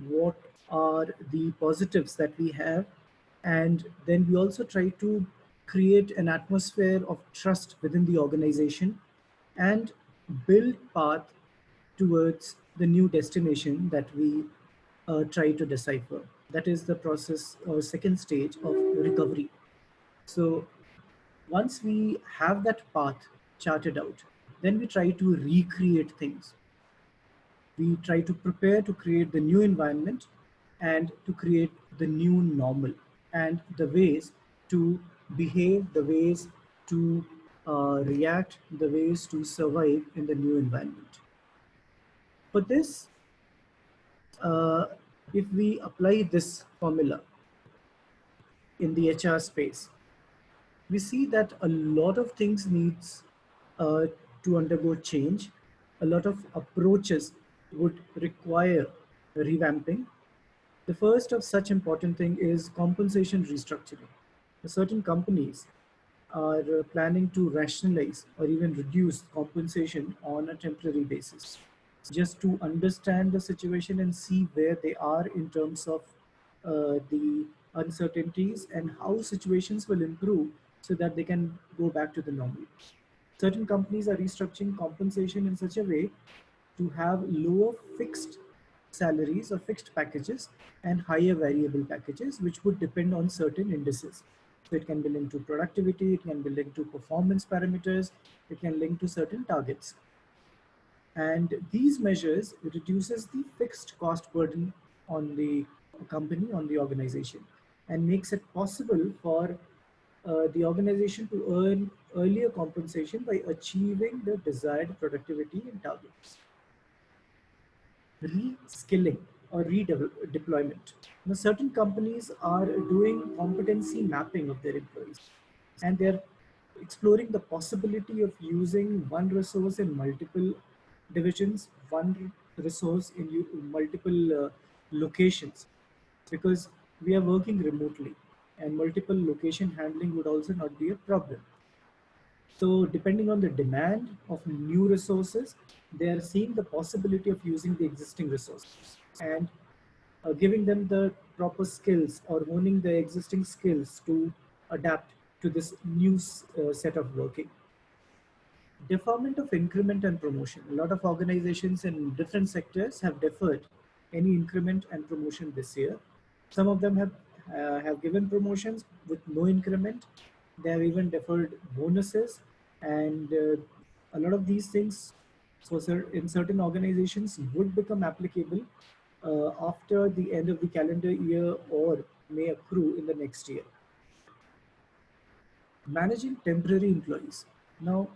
what are the positives that we have, and then we also try to create an atmosphere of trust within the organization and build path towards the new destination that we try to decipher. That is the process or second stage of recovery. So once we have that path charted out, then we try to recreate things. We try to prepare to create the new environment and to create the new normal and the ways to behave, the ways to react, the ways to survive in the new environment. For this, uh, if we apply this formula in the HR space, we see that a lot of things needs uh, to undergo change. A lot of approaches would require revamping. The first of such important thing is compensation restructuring. Certain companies are planning to rationalize or even reduce compensation on a temporary basis, just to understand the situation and see where they are in terms of the uncertainties and how situations will improve so that they can go back to the normal. Certain companies are restructuring compensation in such a way to have lower fixed salaries or fixed packages and higher variable packages, which would depend on certain indices. So it can be linked to productivity, it can be linked to performance parameters, it can link to certain targets. And these measures reduces the fixed cost burden on the company, on the organization, and makes it possible for the organization to earn earlier compensation by achieving the desired productivity and targets. Reskilling or redeployment. Now, certain companies are doing competency mapping of their employees, and they're exploring the possibility of using one resource in multiple divisions, one resource in multiple locations, because we are working remotely, and multiple location handling would also not be a problem. So depending on the demand of new resources, they are seeing the possibility of using the existing resources and giving them the proper skills or owning the existing skills to adapt to this new set of working. Deferment of increment and promotion. A lot of organizations in different sectors have deferred any increment and promotion this year. Some of them have given promotions with no increment. They have even deferred bonuses, and a lot of these things, so in certain organizations, would become applicable after the end of the calendar year or may accrue in the next year. Managing temporary employees. Now,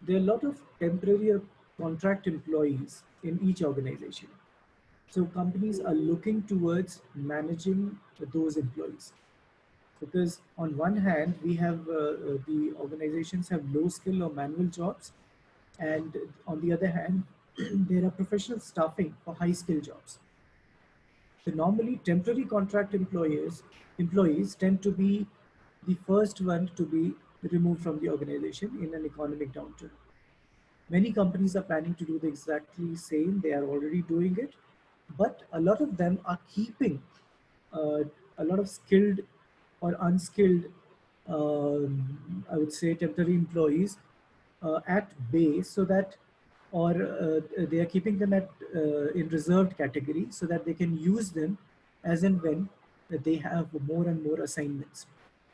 there are a lot of temporary or contract employees in each organization. So companies are looking towards managing those employees, because on one hand we have the organizations have low skill or manual jobs, and on the other hand there are professional staffing for high skill jobs. So normally temporary contract employees tend to be the first one to be removed from the organization in an economic downturn. Many companies are planning to do the exactly same. They are already doing it, but a lot of them are keeping uh, a lot of skilled or unskilled, I would say, temporary employees at bay, so that, or they are keeping them at in reserved category so that they can use them as and when they have more and more assignments.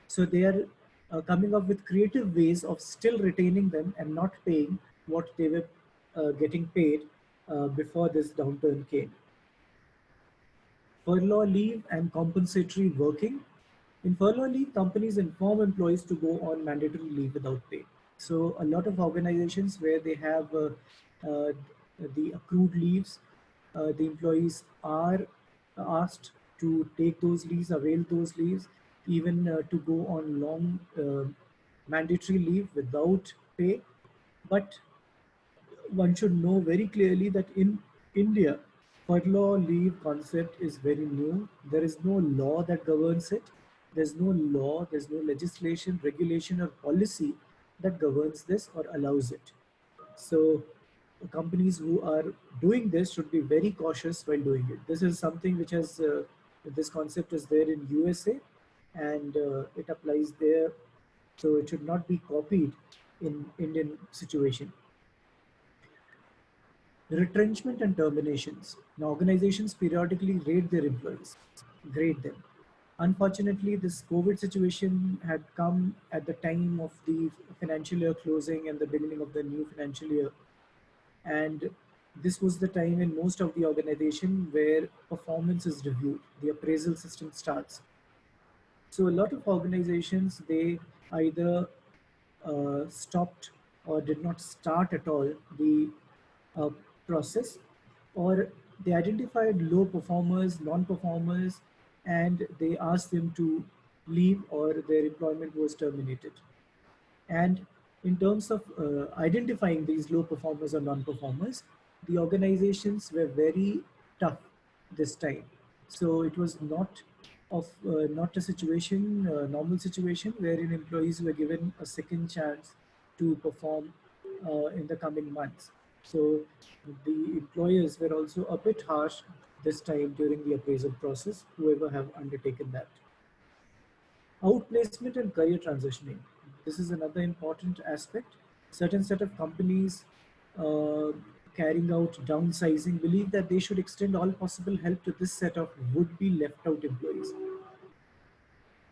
So they are coming up with creative ways of still retaining them and not paying what they were getting paid before this downturn came. Furlough leave and compensatory working. In furlough leave, companies inform employees to go on mandatory leave without pay. So a lot of organizations where they have uh, the accrued leaves, the employees are asked to take those leaves, avail those leaves, even to go on long mandatory leave without pay. But one should know very clearly that in India, furlough leave concept is very new. There is no law that governs it. There's no law, there's no legislation, regulation, or policy that governs this or allows it. So companies who are doing this should be very cautious while doing it. This is something which has this concept is there in USA, and it applies there. So it should not be copied in Indian situation. Retrenchment and terminations. Now, organizations periodically rate their employees, grade them. Unfortunately, this COVID situation had come at the time of the financial year closing and the beginning of the new financial year. And this was the time in most of the organization where performance is reviewed, the appraisal system starts. So a lot of organizations, they either stopped or did not start at all the uh, process, or they identified low performers, non-performers, and they asked them to leave or their employment was terminated. And in terms of identifying these low performers or non-performers, the organizations were very tough this time. So it was not a situation, normal situation, wherein employees were given a second chance to perform in the coming months. So the employers were also a bit harsh this time during the appraisal process, whoever have undertaken that. Outplacement and career transitioning. This is another important aspect. Certain set of companies uh, carrying out downsizing believe that they should extend all possible help to this set of would-be left-out employees.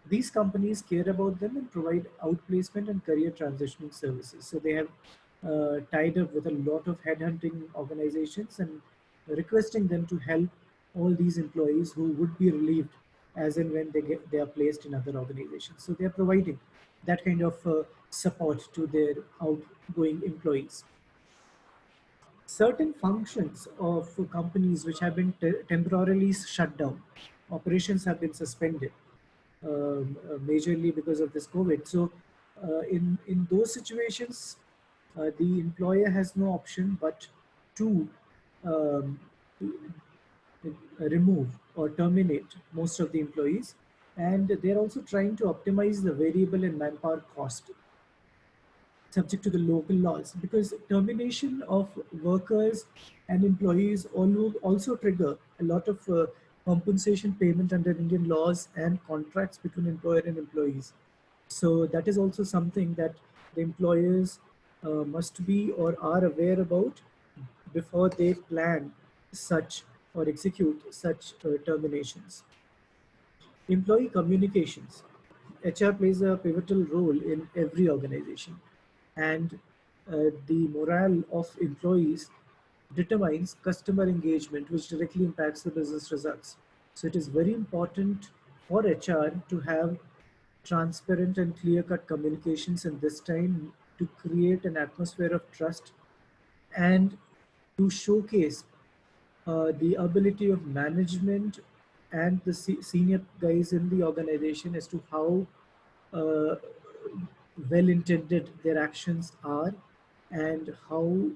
These companies care about them and provide outplacement and career transitioning services. So they have tied up with a lot of headhunting organizations and requesting them to help all these employees who would be relieved as and when they are placed in other organizations. So they are providing that kind of support to their outgoing employees. Certain functions of companies which have been temporarily shut down, operations have been suspended majorly because of this COVID. So, in those situations, the employer has no option but to um, remove or terminate most of the employees, and they're also trying to optimize the variable and manpower cost subject to the local laws, because termination of workers and employees also trigger a lot of compensation payment under Indian laws and contracts between employer and employees. So that is also something that the employers must be or are aware about before they plan such or execute such terminations. Employee communications. HR plays a pivotal role in every organization, and the morale of employees determines customer engagement, which directly impacts the business results. So it is very important for HR to have transparent and clear-cut communications in this time to create an atmosphere of trust and to showcase the ability of management and the senior guys in the organization as to how uh, well intended their actions are and how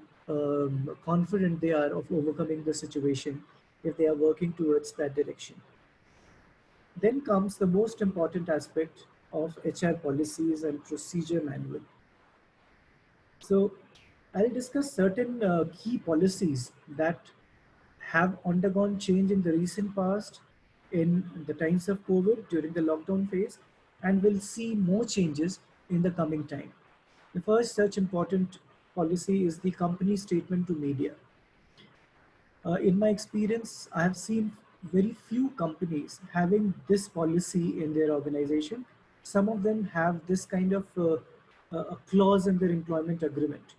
confident they are of overcoming the situation if they are working towards that direction. Then comes the most important aspect of HR policies and procedure manual. So I'll discuss certain key policies that have undergone change in the recent past in the times of COVID during the lockdown phase, and will see more changes in the coming time. The first such important policy is the company statement to media. In my experience, I have seen very few companies having this policy in their organization. Some of them have this kind of a clause in their employment agreement.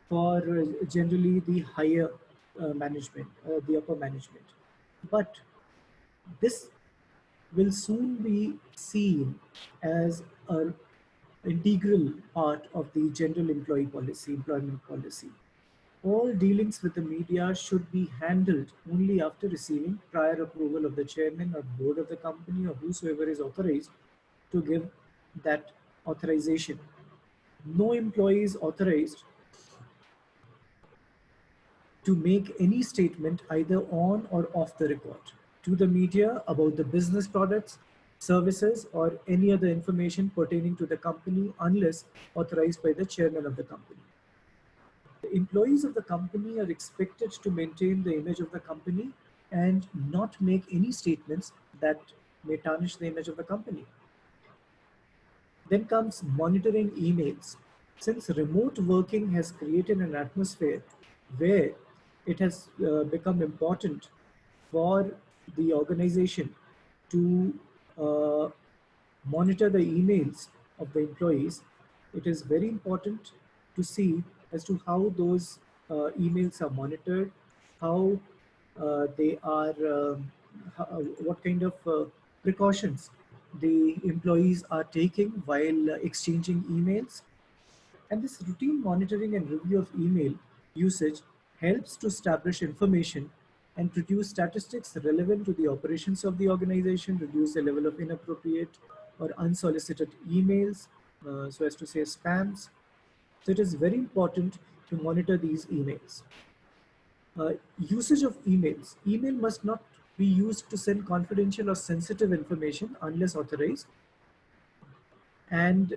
for generally the higher management, the upper management. But this will soon be seen as an integral part of the general employee policy, employment policy. All dealings with the media should be handled only after receiving prior approval of the chairman or board of the company or whosoever is authorized to give that authorization. No employee is authorized to make any statement either on or off the record to the media about the business products, services, or any other information pertaining to the company unless authorized by the chairman of the company. The employees of the company are expected to maintain the image of the company and not make any statements that may tarnish the image of the company. Then comes monitoring emails. Since remote working has created an atmosphere where it has become important for the organization to uh, monitor the emails of the employees, it is very important to see as to how those emails are monitored, how they are, what kind of precautions the employees are taking while exchanging emails. And this routine monitoring and review of email usage helps to establish information and produce statistics relevant to the operations of the organization, reduce the level of inappropriate or unsolicited emails, so as to say spams. So it is very important to monitor these emails. Usage of emails. Email must not be used to send confidential or sensitive information unless authorized. And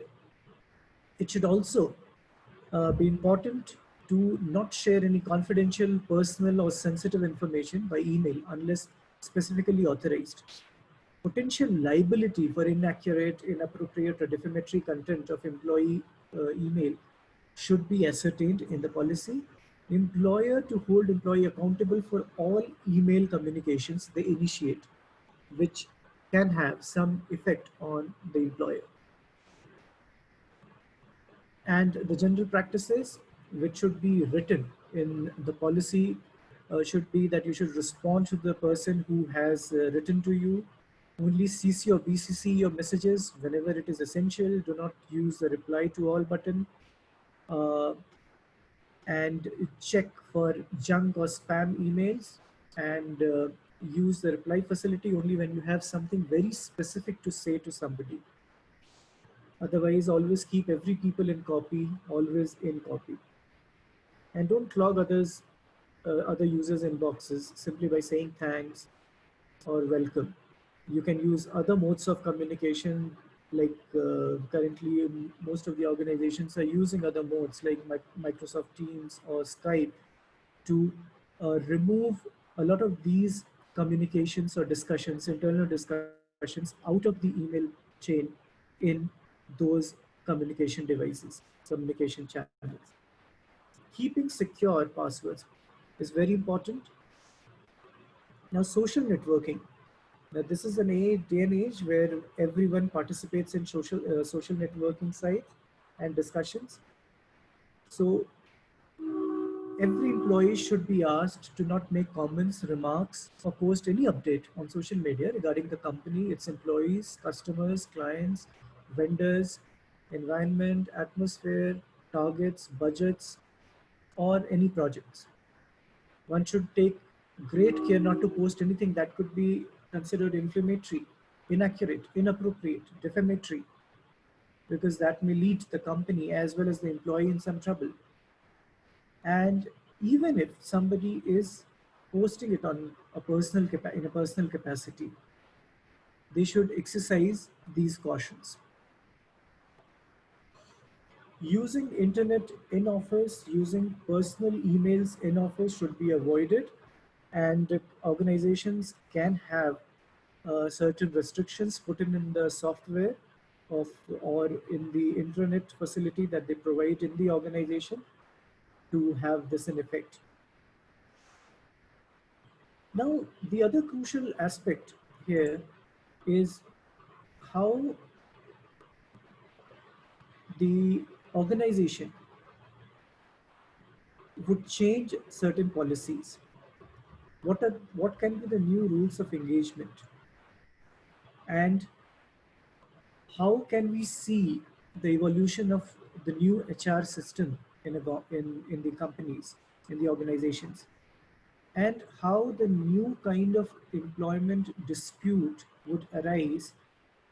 it should also be important to not share any confidential, personal, or sensitive information by email unless specifically authorized. Potential liability for inaccurate, inappropriate, or defamatory content of employee email should be ascertained in the policy. Employer to hold employee accountable for all email communications they initiate, which can have some effect on the employer. And the general practices which should be written in the policy should be that you should respond to the person who has written to you. Only CC or BCC your messages whenever it is essential. Do not use the reply to all button. Uh, and check for junk or spam emails, and use the reply facility only when you have something very specific to say to somebody. Otherwise, always keep every people in copy, always in copy. And don't clog other users' inboxes simply by saying thanks or welcome. You can use other modes of communication, like currently most of the organizations are using other modes like Microsoft Teams or Skype to remove a lot of these communications or discussions, internal discussions out of the email chain in those communication devices, communication channels. Keeping secure passwords is very important. Now, social networking. Now, this is day and age where everyone participates in social networking sites and discussions. So, every employee should be asked to not make comments, remarks, or post any update on social media regarding the company, its employees, customers, clients, vendors, environment, atmosphere, targets, budgets, or any projects. One should take great care not to post anything that could be considered inflammatory, inaccurate, inappropriate, defamatory, because that may lead the company as well as the employee in some trouble. And even if somebody is posting it on in a personal capacity, they should exercise these cautions. Using internet in office, using personal emails in office should be avoided, and organizations can have certain restrictions put in the software of or in the intranet facility that they provide in the organization to have this in effect. Now, the other crucial aspect here is how the organization would change certain policies. What can be the new rules of engagement, and how can we see the evolution of the new HR system in the companies, in the organizations, and how the new kind of employment dispute would arise,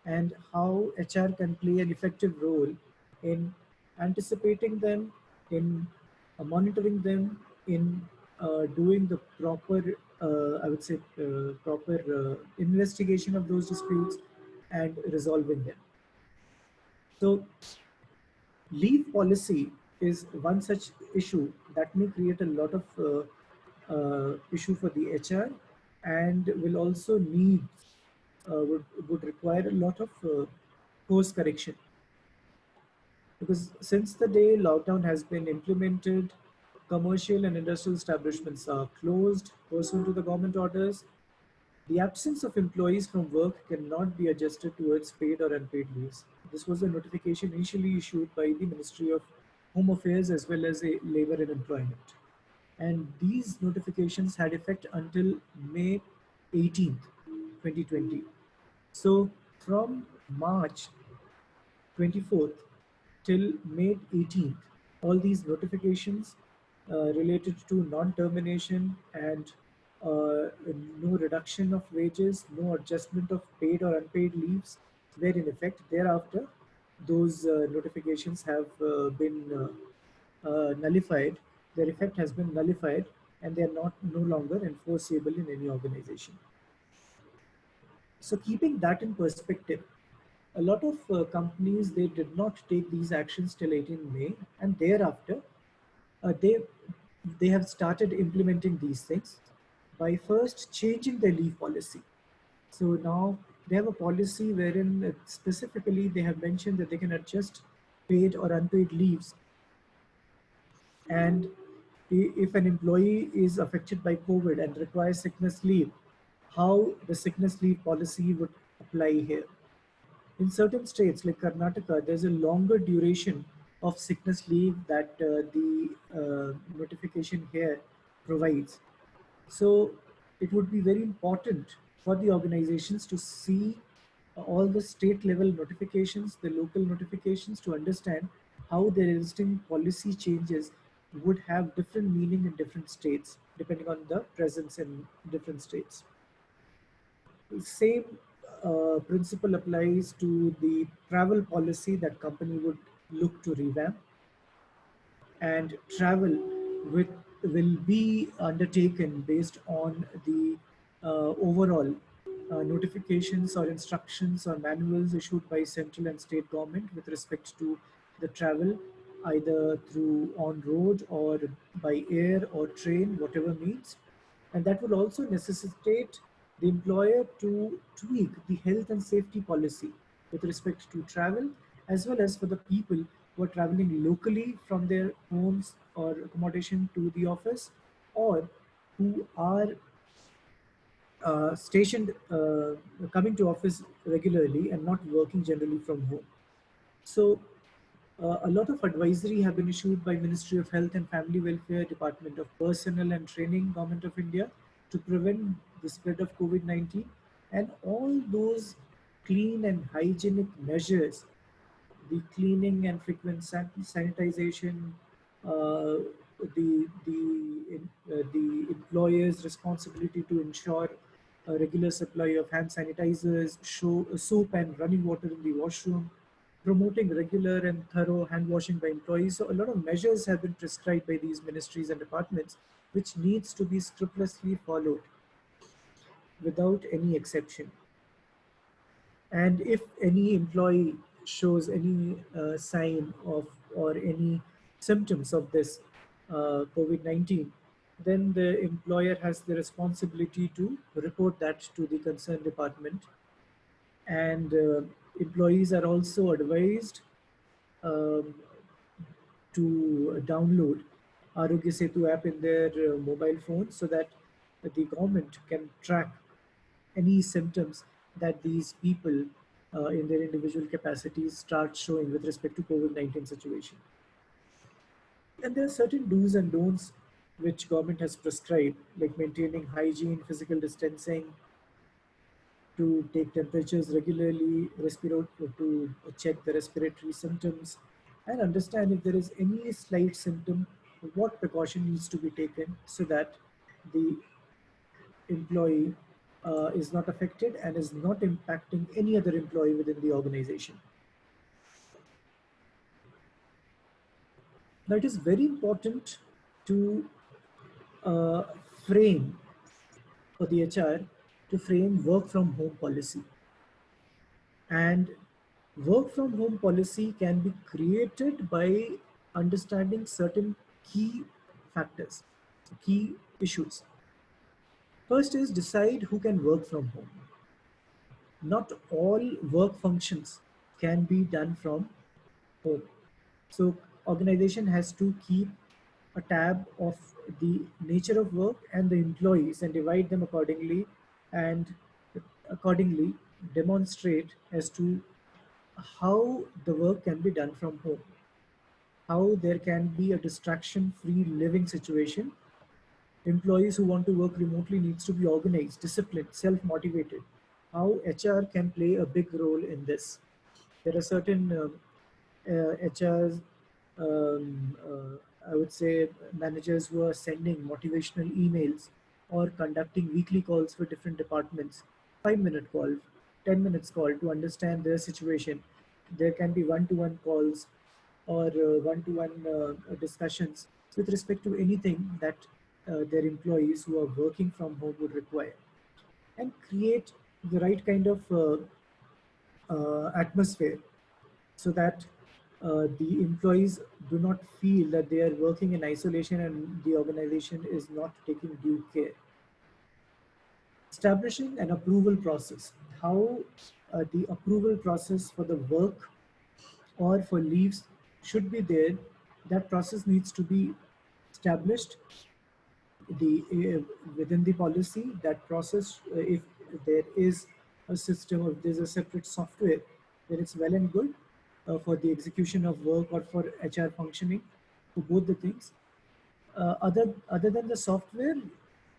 and how HR can play an effective role in anticipating them, in monitoring them, in doing the proper, I would say, proper investigation of those disputes and resolving them. So, leave policy is one such issue that may create a lot of issue for the HR, and will also need would require a lot of course correction, because since the day lockdown has been implemented, commercial and industrial establishments are closed pursuant to the government orders. The absence of employees from work cannot be adjusted towards paid or unpaid leaves. This was a notification initially issued by the Ministry of Home Affairs as well as Labor and Employment. And these notifications had effect until May 18th, 2020. So from March 24th till May 18th, all these notifications related to non-termination and no reduction of wages, no adjustment of paid or unpaid leaves were in effect. Thereafter, those notifications have been nullified. Their effect has been nullified, and they are not no longer enforceable in any organization. So keeping that in perspective, a lot of companies, they did not take these actions till 18 May, and thereafter uh, they they have started implementing these things by first changing their leave policy. So now they have a policy wherein specifically they have mentioned that they can adjust paid or unpaid leaves, and if an employee is affected by COVID and requires sickness leave, how the sickness leave policy would apply here. In certain states like Karnataka, there's a longer duration of sickness leave that the notification here provides. So it would be very important for the organizations to see all the state level notifications, the local notifications, to understand how their existing policy changes would have different meaning in different states, depending on the presence in different states. Same principle applies to the travel policy that company would look to revamp, and travel with, will be undertaken based on the overall notifications or instructions or manuals issued by central and state government with respect to the travel, either through on road or by air or train, whatever means. And that will also necessitate the employer to tweak the health and safety policy with respect to travel, as well as for the people who are traveling locally from their homes or accommodation to the office, or who are stationed coming to office regularly and not working generally from home. So a lot of advisory have been issued by Ministry of Health and Family Welfare, Department of Personnel and Training, Government of India, to prevent the spread of COVID-19, and all those clean and hygienic measures, the cleaning and frequent sanitization, the employer's responsibility to ensure a regular supply of hand sanitizers, soap and running water in the washroom, promoting regular and thorough hand washing by employees. So a lot of measures have been prescribed by these ministries and departments, which needs to be scrupulously followed without any exception. And if any employee shows any sign of or any symptoms of this COVID-19, then the employer has the responsibility to report that to the concerned department. And employees are also advised um, to download Arogya Setu app in their mobile phone, so that the government can track any symptoms that these people in their individual capacities start showing with respect to COVID-19 situation. And there are certain do's and don'ts which government has prescribed, like maintaining hygiene, physical distancing, to take temperatures regularly, to check the respiratory symptoms, and understand if there is any slight symptom, what precaution needs to be taken so that the employee is not affected and is not impacting any other employee within the organization. Now, it is very important to uh, frame for the HR to frame work from home policy. And work from home policy can be created by understanding certain key factors, key issues. First is decide who can work from home. Not all work functions can be done from home. So organization has to keep a tab of the nature of work and the employees and divide them accordingly, and accordingly demonstrate as to how the work can be done from home, how there can be a distraction free living situation. Employees who want to work remotely needs to be organized, disciplined, self motivated. How HR can play a big role in this. There are certain HRs, I would say managers who are sending motivational emails or conducting weekly calls for different departments, 5 minute call, 10 minutes call to understand their situation. There can be one to one calls or one to one discussions with respect to anything that their employees who are working from home would require, and create the right kind of atmosphere so that the employees do not feel that they are working in isolation and the organization is not taking due care. Establishing an approval process. How the approval process for the work or for leaves should be there. That process needs to be established the within the policy. That process, if there is a system or there's a separate software, then it's well and good for the execution of work or for HR functioning, for both the things. Other than the software,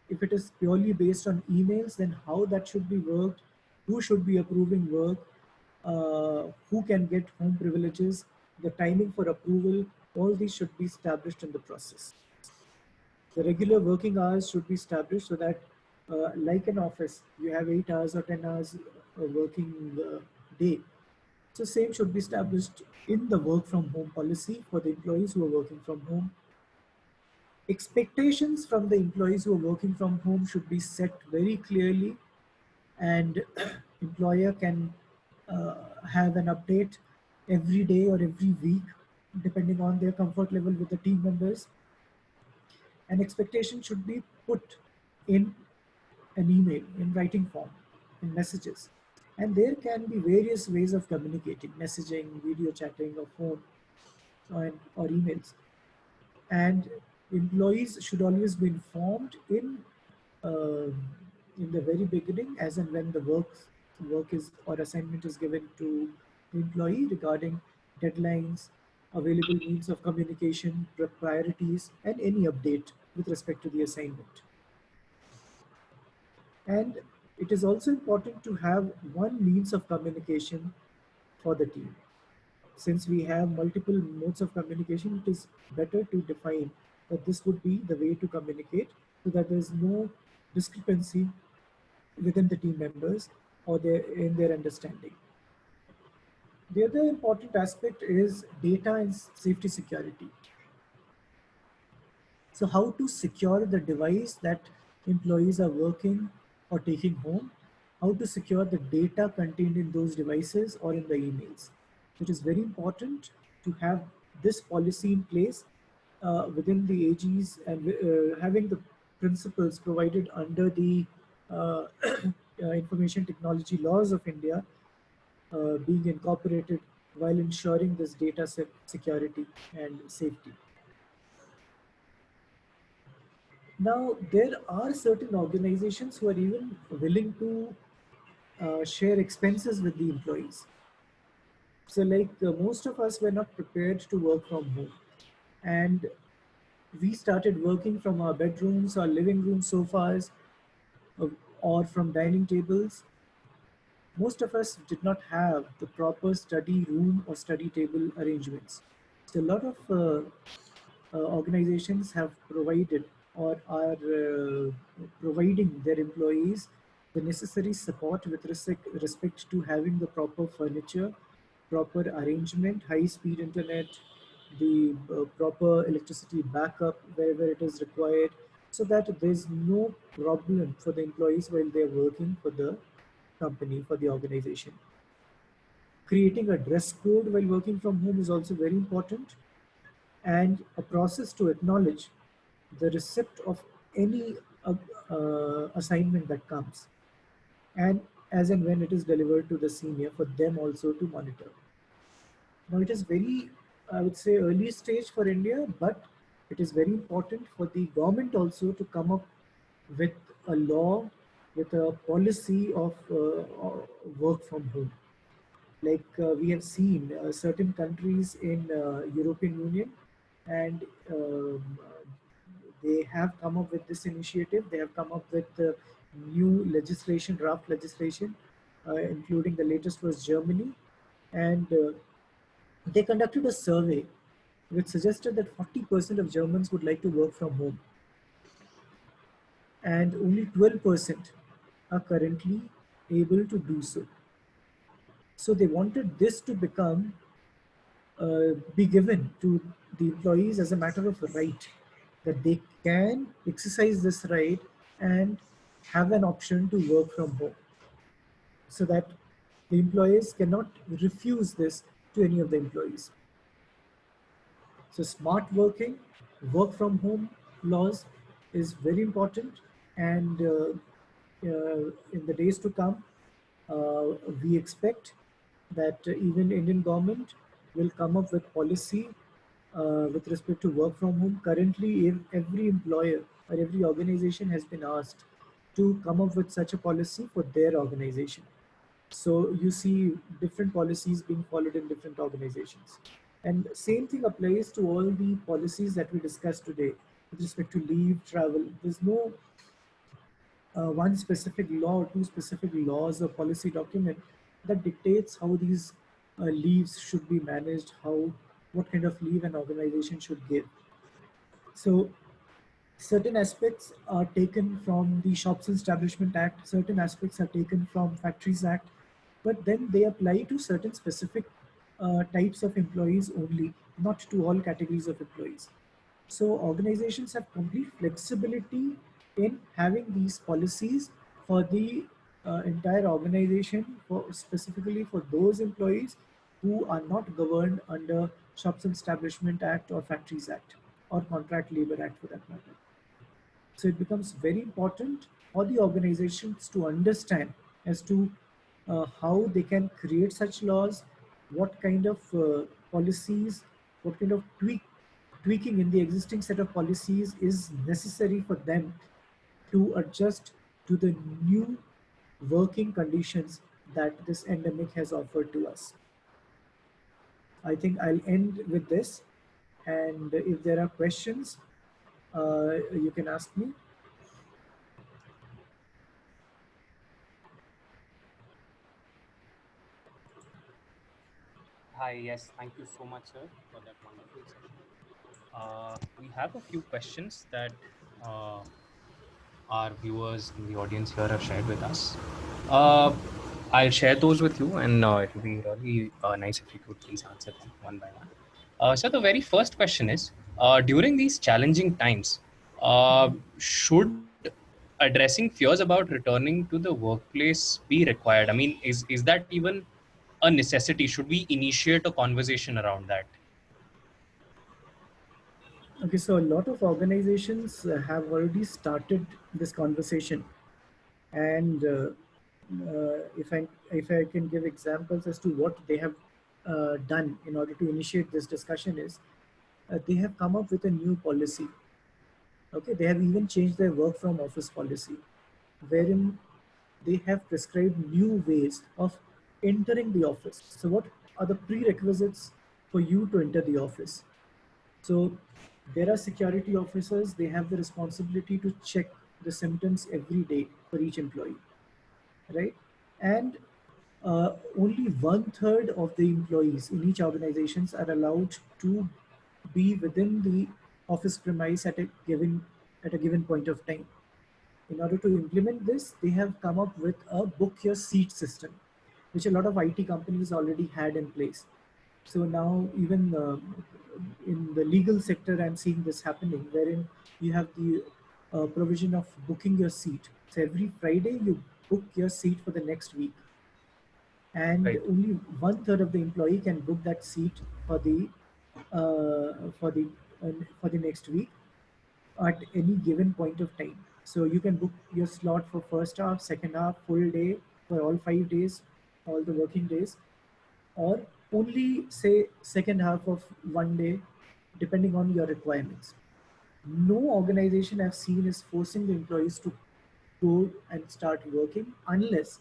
if it is purely based on emails, then how that should be worked, who should be approving work, who can get home privileges, the timing for approval, all these should be established in the process. The regular working hours should be established so that, like an office, you have 8 hours or 10 hours working day. So same should be established in the work from home policy for the employees who are working from home. Expectations from the employees who are working from home should be set very clearly, and employer can have an update every day or every week depending on their comfort level with the team members. An expectation should be put in an email, in writing form, in messages. And there can be various ways of communicating, messaging, video chatting, or phone, or emails. And employees should always be informed um in the very beginning, as and when the work is or assignment is given to the employee, regarding deadlines, available means of communication, priorities, and any update with respect to the assignment. And it is also important to have one means of communication for the team. Since we have multiple modes of communication, it is better to define that this would be the way to communicate so that there is no discrepancy within the team members or in their understanding. The other important aspect is data and safety security. So how to secure the device that employees are working or taking home, how to secure the data contained in those devices or in the emails. It is very important to have this policy in place within the AGs, and having the principles provided under the information technology laws of India being incorporated while ensuring this data security and safety. Now, there are certain organizations who are even willing to share expenses with the employees. So, like most of us were not prepared to work from home, and we started working from our bedrooms, our living room sofas, uh, or from dining tables, most of us did not have the proper study room or study table arrangements. So a lot of organizations have provided or are providing their employees the necessary support with respect to having the proper furniture, proper arrangement, high speed internet, the proper electricity backup wherever it is required, so that there's no problem for the employees while they're working for the company, for the organization. Creating a dress code while working from home is also very important, and a process to acknowledge the receipt of any assignment that comes, and as and when it is delivered to the senior for them also to monitor. Now it is very, I would say, early stage for India, but it is very important for the government also to come up with a law, with a policy of work from home. Like we have seen certain countries in European Union, and they have come up with this initiative. They have come up with new legislation, draft legislation, including the latest was Germany, and they conducted a survey which suggested that 40% of Germans would like to work from home, and only 12% are currently able to do so. So they wanted this to be given to the employees as a matter of right, that they can exercise this right and have an option to work from home, so that the employees cannot refuse this to any of the employees. So smart working, work from home laws is very important, and in the days to come, we expect that even Indian government will come up with policy with respect to work from home. Currently, every employer or every organization has been asked to come up with such a policy for their organization. So you see different policies being followed in different organizations. And same thing applies to all the policies that we discussed today with respect to leave, travel. There's no one specific law or two specific laws or policy document that dictates how these leaves should be managed, how what kind of leave an organization should give. So certain aspects are taken from the Shops and Establishment Act, certain aspects are taken from Factories Act, but then they apply to certain specific types of employees only, not to all categories of employees. So organizations have complete flexibility in having these policies for the entire organization, for specifically for those employees who are not governed under Shops and Establishment Act or Factories Act or Contract Labor Act for that matter. So it becomes very important for the organizations to understand as to how they can create such laws, what kind of policies, what kind of tweaking in the existing set of policies is necessary for them to adjust to the new working conditions that this endemic has offered to us. I think I'll end with this. And if there are questions, you can ask me. Hi, yes, thank you so much, sir, for that wonderful session. We have a few questions that uh, our viewers in the audience here have shared with us. Uh, I'll share those with you, and it will be really nice if you could please answer them one by one. So, the very first question is, during these challenging times, should addressing fears about returning to the workplace be required? I mean, is that even a necessity? Should we initiate a conversation around that? Okay, so a lot of organizations have already started this conversation, and if I can give examples as to what they have done in order to initiate this discussion is they have come up with a new policy. Okay, they have even changed their work from office policy, wherein they have prescribed new ways of entering the office. So, what are the prerequisites for you to enter the office? So There are security officers, they have the responsibility to check the symptoms every day for each employee, right? And only one third of the employees in each organizations are allowed to be within the office premise at a given point of time. In order to implement this, they have come up with a book your seat system, which a lot of IT companies already had in place. So now, even in the legal sector, I'm seeing this happening, wherein you have the provision of booking your seat. So every Friday, you book your seat for the next week, and Right. only one third of the employee can book that seat for the uh, for the for the next week at any given point of time. So you can book your slot for first half, second half, full day for all 5 days, all the working days, or only say second half of one day, depending on your requirements. No organization I've seen is forcing the employees to go and start working unless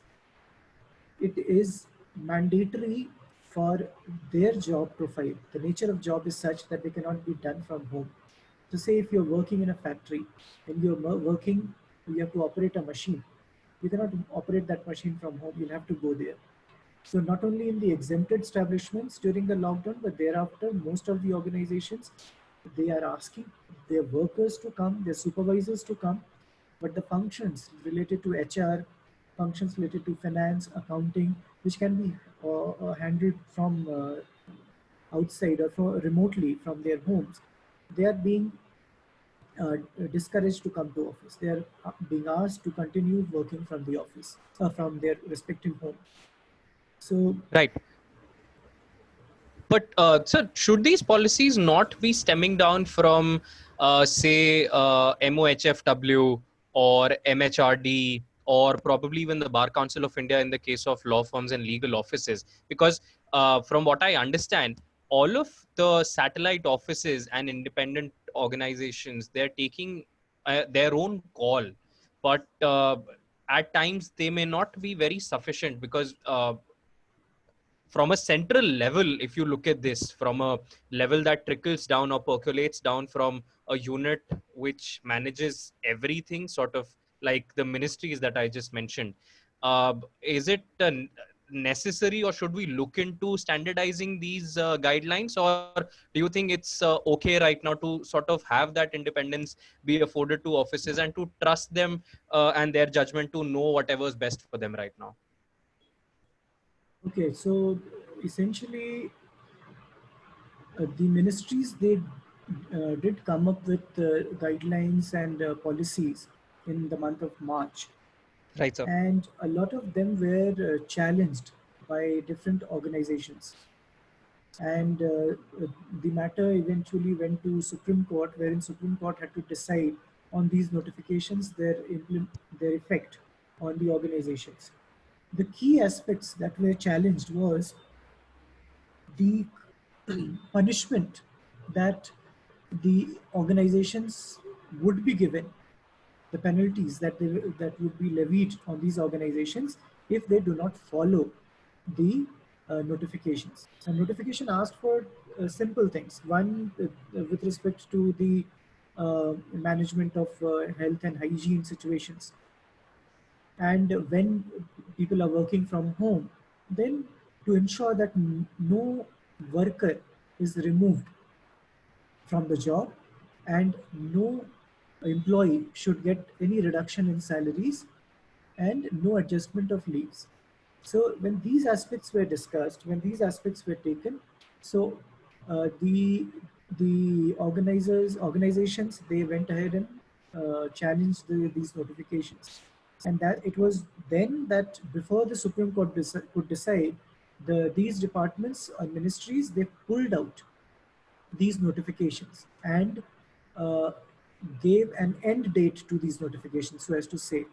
it is mandatory for their job profile. The nature of job is such that they cannot be done from home. So say if you're working in a factory and you're working, you have to operate a machine. You cannot operate that machine from home. You'll have to go there. So not only in the exempted establishments during the lockdown, but thereafter, most of the organizations, they are asking their workers to come, their supervisors to come, but the functions related to HR, functions related to finance, accounting, which can be handled from outside or remotely from their homes, they are being discouraged to come to office. They are being asked to continue working from the office, from their respective home. So Right. But sir, should these policies not be stemming down from, say, MOHFW or MHRD, or probably even the Bar Council of India in the case of law firms and legal offices? Because from what I understand, all of the satellite offices and independent organizations, they're taking their own call, but at times they may not be very sufficient, because from a central level, if you look at this from a level that trickles down or percolates down from a unit which manages everything, sort of like the ministries that I just mentioned, is it necessary, or should we look into standardizing these guidelines, or do you think it's okay right now to sort of have that independence be afforded to offices and to trust them and their judgment to know whatever is best for them right now? okay, so essentially, the ministries, they did come up with guidelines and policies in the month of March, Right, sir. and a lot of them were challenged by different organizations. And the matter eventually went to Supreme Court, wherein Supreme Court had to decide on these notifications, their effect on the organizations. The key aspects that were challenged was the punishment that the organizations would be given, the penalties that would be levied on these organizations if they do not follow the notifications. So notification asked for simple things. One, with respect to the management of health and hygiene situations. And when people are working from home, then to ensure that no worker is removed from the job and no employee should get any reduction in salaries and no adjustment of leaves. So when these aspects were discussed, when these aspects were taken, so the organizations, they went ahead and challenged these notifications, and that it was then that before the Supreme Court could decide, these departments or ministries, they pulled out these notifications and uh, gave an end date to these notifications, so as to say.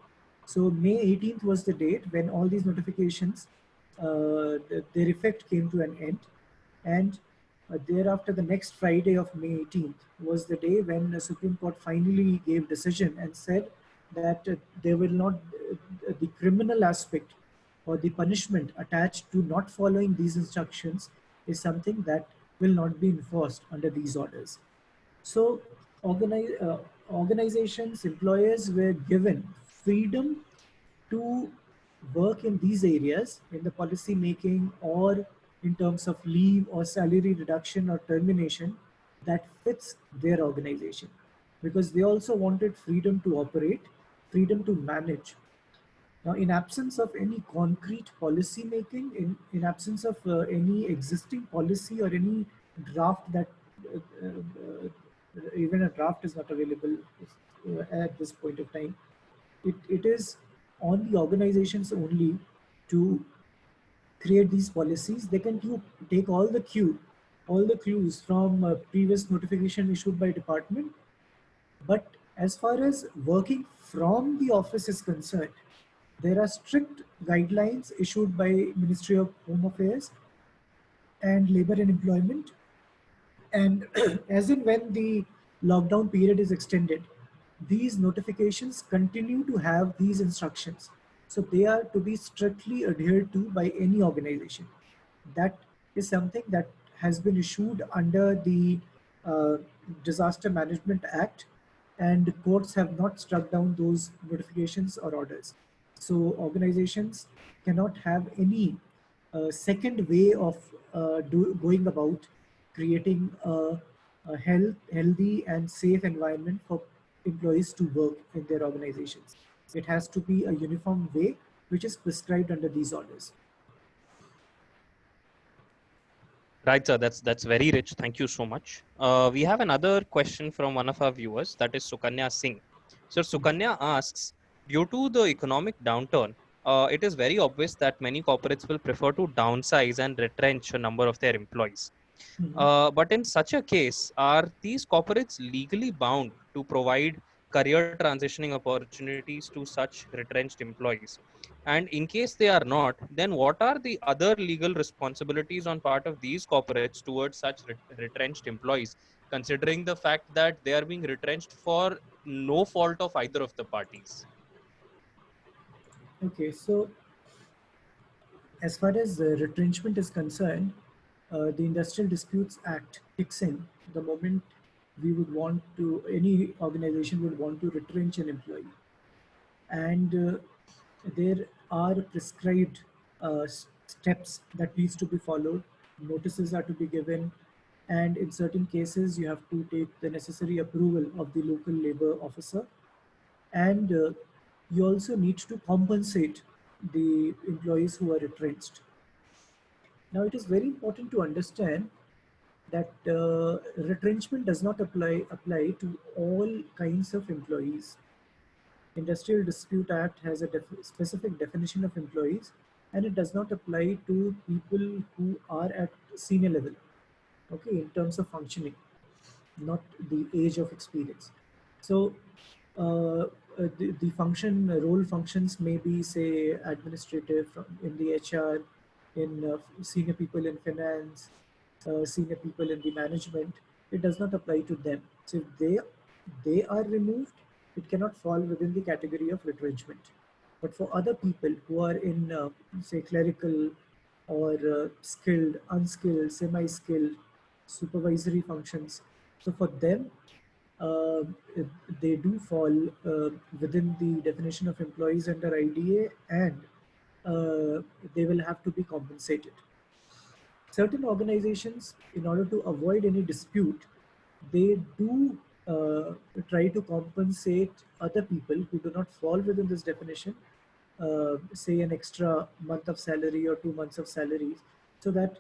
So May 18th was the date when all these notifications, their effect came to an end. And thereafter, the next Friday of May 18th was the day when the Supreme Court finally gave decision and said that there will not, the criminal aspect or the punishment attached to not following these instructions is something that will not be enforced under these orders. So organizations, employers were given freedom to work in these areas in the policy making or in terms of leave or salary reduction or termination that fits their organization, because they also wanted freedom to operate, freedom to manage. Now, in absence of any concrete policy making, in absence of any existing policy or any draft that even a draft is not available at this point of time, it is on the organizations only to create these policies. They can take all the clues from previous notification issued by department, but as far as working from the office is concerned, there are strict guidelines issued by Ministry of Home Affairs and Labor and Employment. And as in when the lockdown period is extended, these notifications continue to have these instructions. So they are to be strictly adhered to by any organization. That is something that has been issued under the uh, Disaster Management Act, and courts have not struck down those notifications or orders. So organizations cannot have any second way of going about creating a healthy and safe environment for employees to work in their organizations. It has to be a uniform way which is prescribed under these orders. Right, sir. That's very rich. Thank you so much. We have another question from one of our viewers, that is Sukanya Singh. So Sukanya asks, due to the economic downturn, it is very obvious that many corporates will prefer to downsize and retrench a number of their employees. Mhm. But in such a case, are these corporates legally bound to provide career transitioning opportunities to such retrenched employees? And in case they are not, then what are the other legal responsibilities on part of these corporates towards such retrenched employees, considering the fact that they are being retrenched for no fault of either of the parties? Okay, so as far as retrenchment is concerned, the Industrial Disputes Act kicks in the moment any organization would want to retrench an employee. And there are prescribed steps that needs to be followed. Notices are to be given, and in certain cases, you have to take the necessary approval of the local labor officer, and you also need to compensate the employees who are retrenched. Now, it is very important to understand that retrenchment does not apply to all kinds of employees. Industrial Dispute Act has a specific definition of employees, and it does not apply to people who are at senior level, okay, in terms of functioning, not the age of experience. So the role functions may be, say, administrative in the HR, in senior people in finance, senior people in the management. It does not apply to them. So if they are removed, it cannot fall within the category of retrenchment. But for other people who are in, say, clerical or skilled, unskilled, semi-skilled, supervisory functions, so for them, uh, they do fall within the definition of employees under IDA, and they will have to be compensated. Certain organizations, in order to avoid any dispute, they do try to compensate other people who do not fall within this definition, say an extra month of salary or 2 months of salaries, so that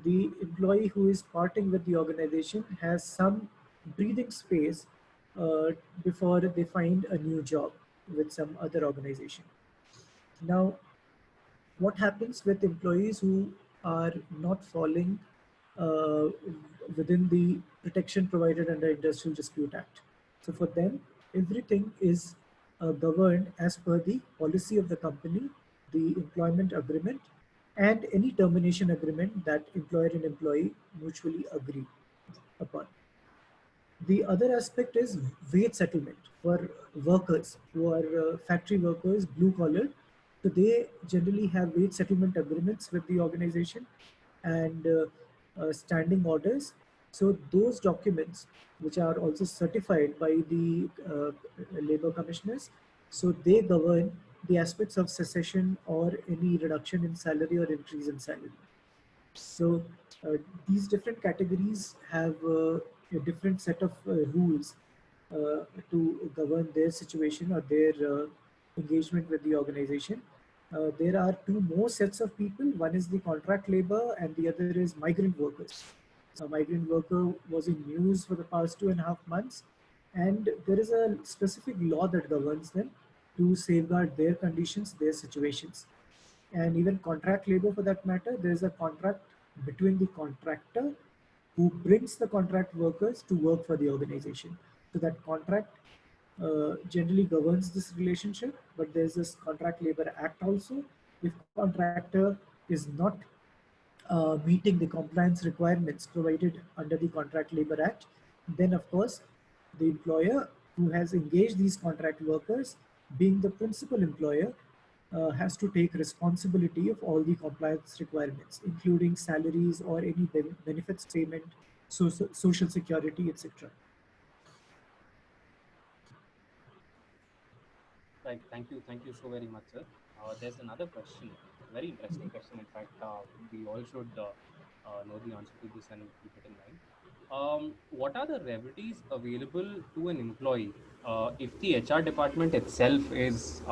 the employee who is parting with the organization has some breathing space uh, before they find a new job with some other organization. Now, what happens with employees who are not falling uh, within the protection provided under Industrial Dispute Act? So for them, everything is governed as per the policy of the company, the employment agreement, and any termination agreement that employer and employee mutually agree upon. The other aspect is wage settlement for workers who are factory workers, blue collar. So they generally have wage settlement agreements with the organization and standing orders. So those documents, which are also certified by the labor commissioners, so they govern the aspects of cessation or any reduction in salary or increase in salary. So uh, these different categories have a different set of rules to govern their situation or their engagement with the organization. There are two more sets of people. One is the contract labor and the other is migrant workers. A migrant worker was in news for the past 2.5 months, and there is a specific law that governs them to safeguard their conditions, their situations. And even contract labor for that matter, there is a contract between the contractor who brings the contract workers to work for the organization. So that contract generally governs this relationship, but there's this Contract Labor Act also. If contractor is not meeting the compliance requirements provided under the Contract Labor Act, then of course the employer who has engaged these contract workers, being the principal employer, has to take responsibility of all the compliance requirements, including salaries or any benefits payment, social security, etc. Right. Thank you so very much, sir. There's another question, a very interesting question. In fact, we all should know the answer to this and keep it in mind. What are the remedies available to an employee if the HR department itself is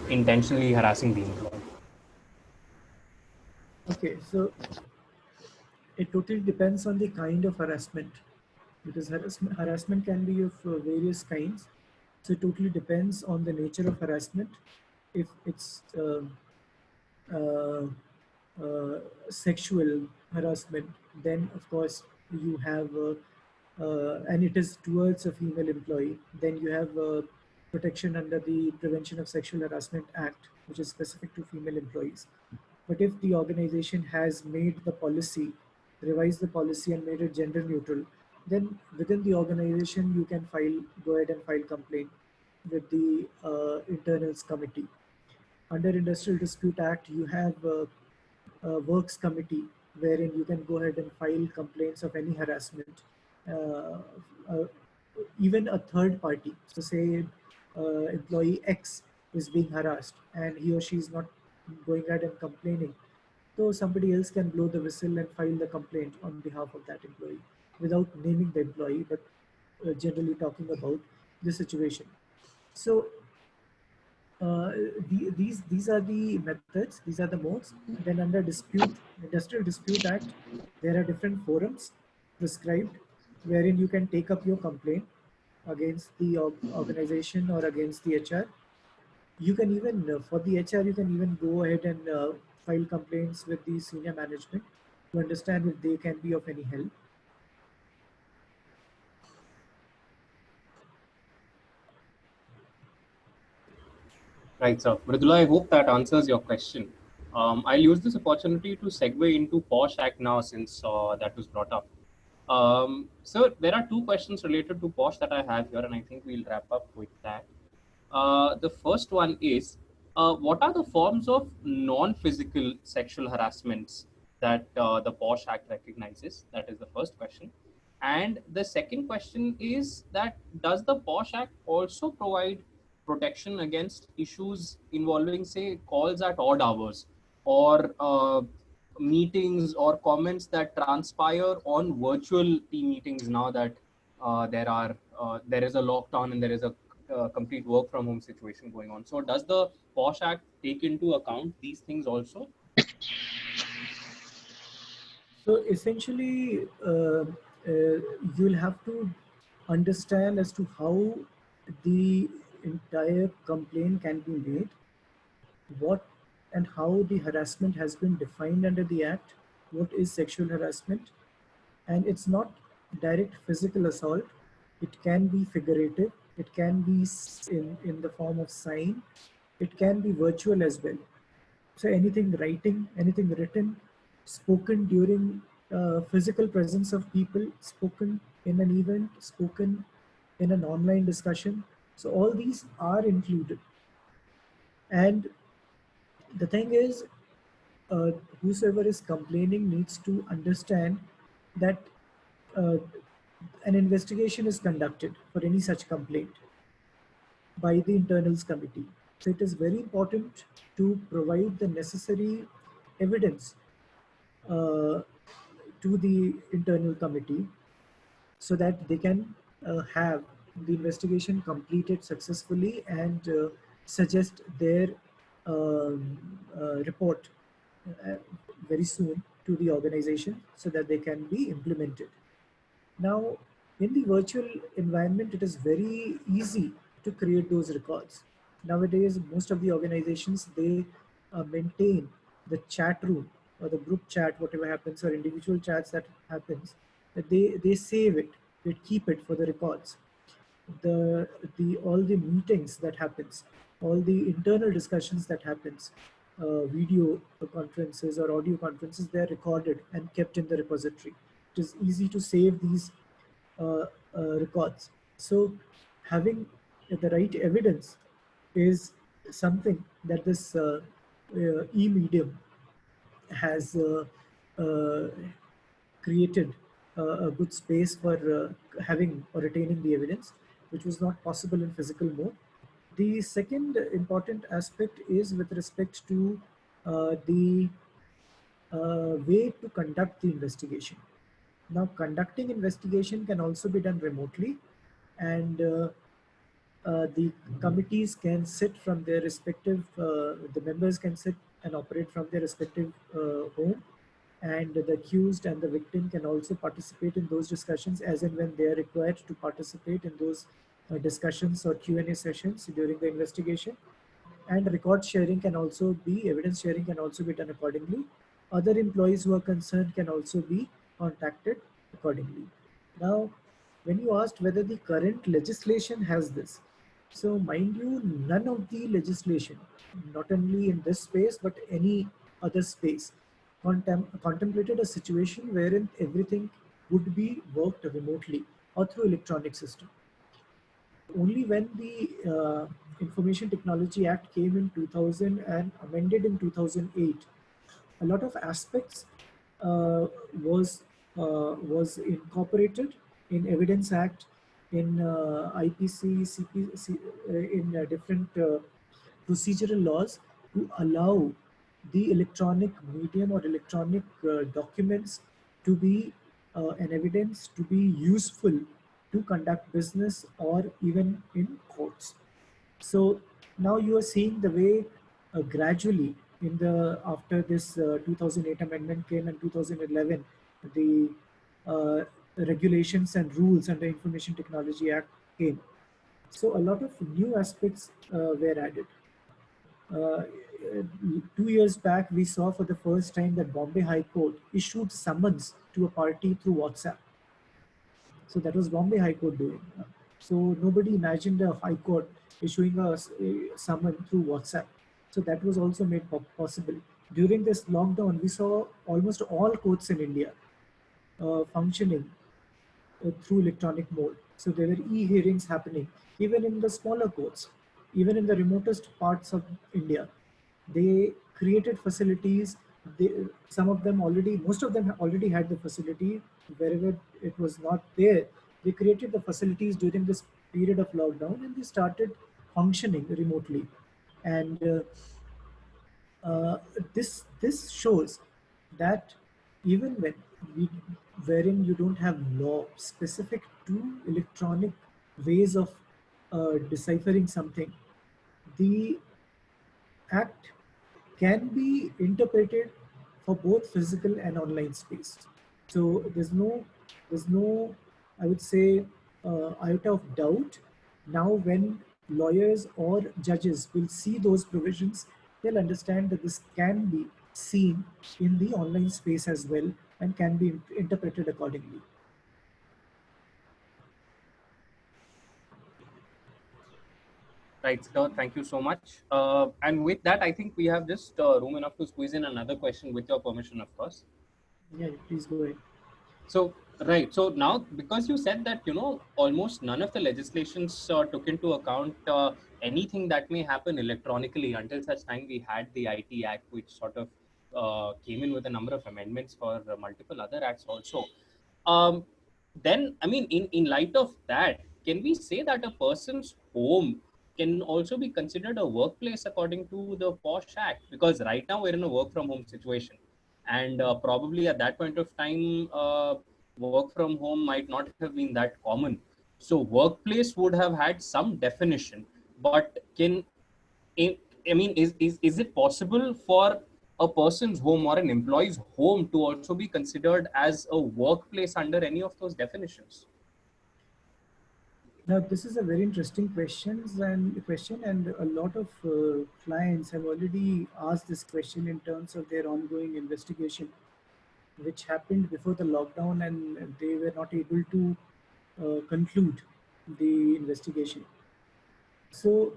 intentionally harassing the employee? Okay, so it totally depends on the kind of harassment, because harassment can be of various kinds. So it totally depends on the nature of harassment. If it's uh, sexual harassment, then of course you have, and it is towards a female employee, then you have protection under the Prevention of Sexual Harassment Act, which is specific to female employees. But if the organization has made the policy, revised the policy and made it gender neutral, then within the organization you can go ahead and file complaint with the internals committee. Under Industrial Dispute Act, you have works committee wherein you can go ahead and file complaints of any harassment. Uh, uh, Even a third party, so say employee X is being harassed and he or she is not going ahead and complaining, so somebody else can blow the whistle and file the complaint on behalf of that employee without naming the employee, but generally talking about the situation. So these are the methods, these are the modes. And then under Industrial Dispute Act, there are different forums prescribed wherein you can take up your complaint against the organization or against the HR. You can even, for the HR, you can even go ahead and file complaints with the senior management to understand if they can be of any help. Right, sir. Mridula, I hope that answers your question. I'll use this opportunity to segue into POSH Act now since that was brought up. So there are two questions related to POSH that I have here, and I think we'll wrap up with that. The first one is, what are the forms of non-physical sexual harassments that the POSH Act recognizes? That is the first question. And the second question is that does the POSH Act also provide protection against issues involving, say, calls at odd hours or meetings or comments that transpire on virtual team meetings now that there is a lockdown and there is a complete work from home situation going on. So does the POSH Act take into account these things also? So essentially, you'll have to understand as to how the entire complaint can be made, what and how the harassment has been defined under the Act, what is sexual harassment, and it's not direct physical assault. It can be figurative, it can be in the form of sign, it can be virtual as well. So anything writing, anything written, spoken during physical presence of people, spoken in an event, spoken in an online discussion. So all these are included. And the thing is, uh, whosoever is complaining needs to understand that an investigation is conducted for any such complaint by the internals committee. So it is very important to provide the necessary evidence uh, to the internal committee so that they can have the investigation completed successfully and suggest their report uh, very soon to the organization so that they can be implemented. Now, in the virtual environment, it is very easy to create those records. Nowadays, most of the organizations, they maintain the chat room or the group chat, whatever happens, or individual chats that happens, that they save it, they keep it for the records. The all the meetings that happens, all the internal discussions that happens, video conferences or audio conferences, they're recorded and kept in the repository. It is easy to save these records. So having the right evidence is something that this e-medium has uh, created a good space for having or retaining the evidence, which was not possible in physical mode. The second important aspect is with respect to the way to conduct the investigation. Now, conducting investigation can also be done remotely, and the committees can sit from their respective, the members can sit and operate from their respective home, and the accused and the victim can also participate in those discussions as and when they are required to participate in those discussions or Q&A sessions during the investigation. And record sharing can also be, evidence sharing can also be done accordingly. Other employees who are concerned can also be contacted accordingly. Now, when you asked whether the current legislation has this, so mind you, none of the legislation, not only in this space, but any other space, contemplated a situation wherein everything would be worked remotely or through electronic system. Only when the Information Technology Act came in 2000 and amended in 2008, a lot of aspects uh, was was incorporated in Evidence Act, in IPC, CPC, in different procedural laws to allow the electronic medium or electronic documents to be an evidence to be useful to conduct business or even in courts. So now you are seeing the way gradually in the after this 2008 amendment came in 2011, the regulations and rules under Information Technology Act came. So a lot of new aspects were added. Uh, 2 years back, we saw for the first time that Bombay High Court issued summons to a party through WhatsApp. So that was Bombay High Court doing. So nobody imagined a High Court issuing a summon through WhatsApp. So that was also made possible. During this lockdown, we saw almost all courts in India functioning through electronic mode. So there were e-hearings happening, even in the smaller courts, even in the remotest parts of India. They created facilities. They, some of them already, most of them already had the facility. Wherever it was not there, they created the facilities during this period of lockdown, and they started functioning remotely. And this shows that even when we, wherein you don't have law specific to electronic ways of deciphering something, the act can be interpreted for both physical and online space. So there's no, I would say, iota of doubt. Now, when lawyers or judges will see those provisions, they'll understand that this can be seen in the online space as well and can be interpreted accordingly. Right, sir. Thank you so much. And with that, I think we have just room enough to squeeze in another question with your permission, of course. Yeah, please go ahead. So, right. So now, because you said that, almost none of the legislations took into account anything that may happen electronically until such time we had the IT Act, which sort of came in with a number of amendments for multiple other acts also. Um, then, I mean, in light of that, can we say that a person's home can also be considered a workplace according to the Posh Act? Because right now we're in a work from home situation, and probably at that point of time, work from home might not have been that common. So workplace would have had some definition, but I mean, is it possible for a person's home or an employee's home to also be considered as a workplace under any of those definitions? Now, this is a very interesting question, and a lot of clients have already asked this question in terms of their ongoing investigation, which happened before the lockdown, and they were not able to conclude the investigation. So,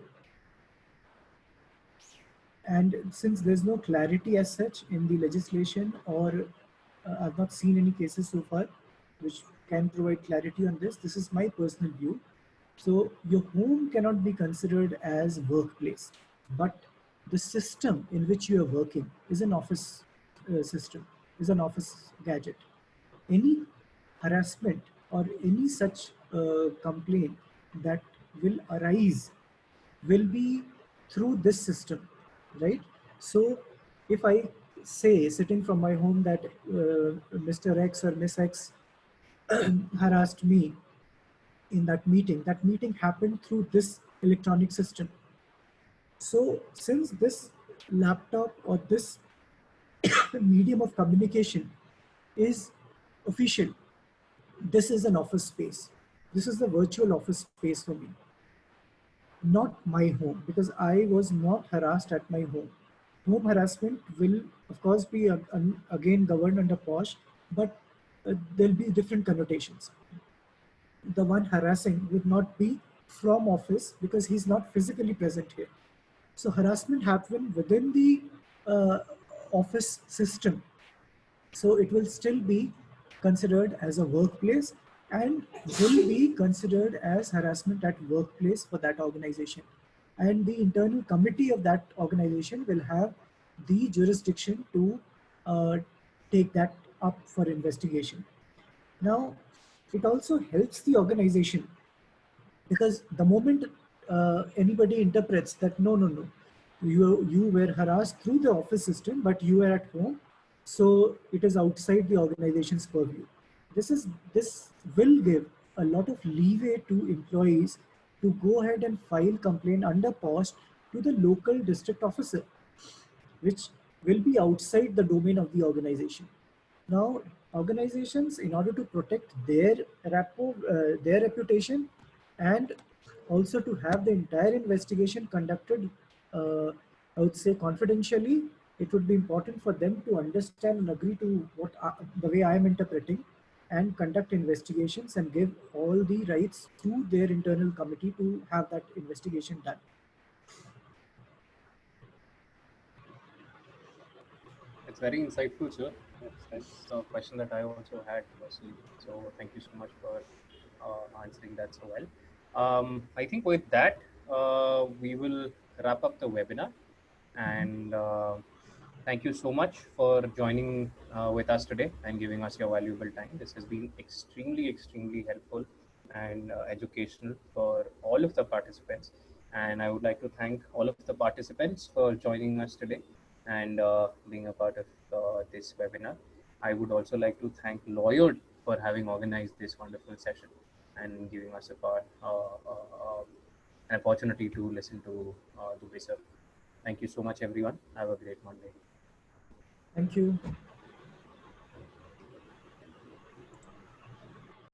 and since there's no clarity as such in the legislation, or I've not seen any cases so far which can provide clarity on this. This is my personal view. So your home cannot be considered as workplace, but the system in which you are working is an office system, is an office gadget. Any harassment or any such complaint that will arise will be through this system, right? So if I say sitting from my home that Mr. X or Miss X harassed me in that meeting happened through this electronic system. So since this laptop or this medium of communication is official, this is an office space. This is the virtual office space for me, not my home, because I was not harassed at my home. Home harassment will, of course, be again governed under POSH, but there'll be different connotations. The one harassing would not be from office because he's not physically present here. So harassment happen within the uh, office system. So it will still be considered as a workplace and will be considered as harassment at workplace for that organization. And the internal committee of that organization will have the jurisdiction to uh, take that up for investigation. Now, it also helps the organization, because the moment anybody interprets that no, you were harassed through the office system but you were at home, so it is outside the organization's purview. This will give a lot of leeway to employees to go ahead and file complaint under post to the local district officer, which will be outside the domain of the organization. Now, organizations, in order to protect their reputation, and also to have the entire investigation conducted, I would say confidentially, it would be important for them to understand and agree to the way I am interpreting, and conduct investigations and give all the rights to their internal committee to have that investigation done. It's very insightful, sir. That's a question that I also had personally. So thank you so much for answering that so well. I think with that, we will wrap up the webinar. And thank you so much for joining with us today and giving us your valuable time. This has been extremely, extremely helpful and educational for all of the participants. And I would like to thank all of the participants for joining us today and being a part of this webinar. I would also like to thank Lloyd for having organized this wonderful session and giving us an opportunity to listen to Dubey sir. Thank you so much, everyone. Have a great Monday. Thank you.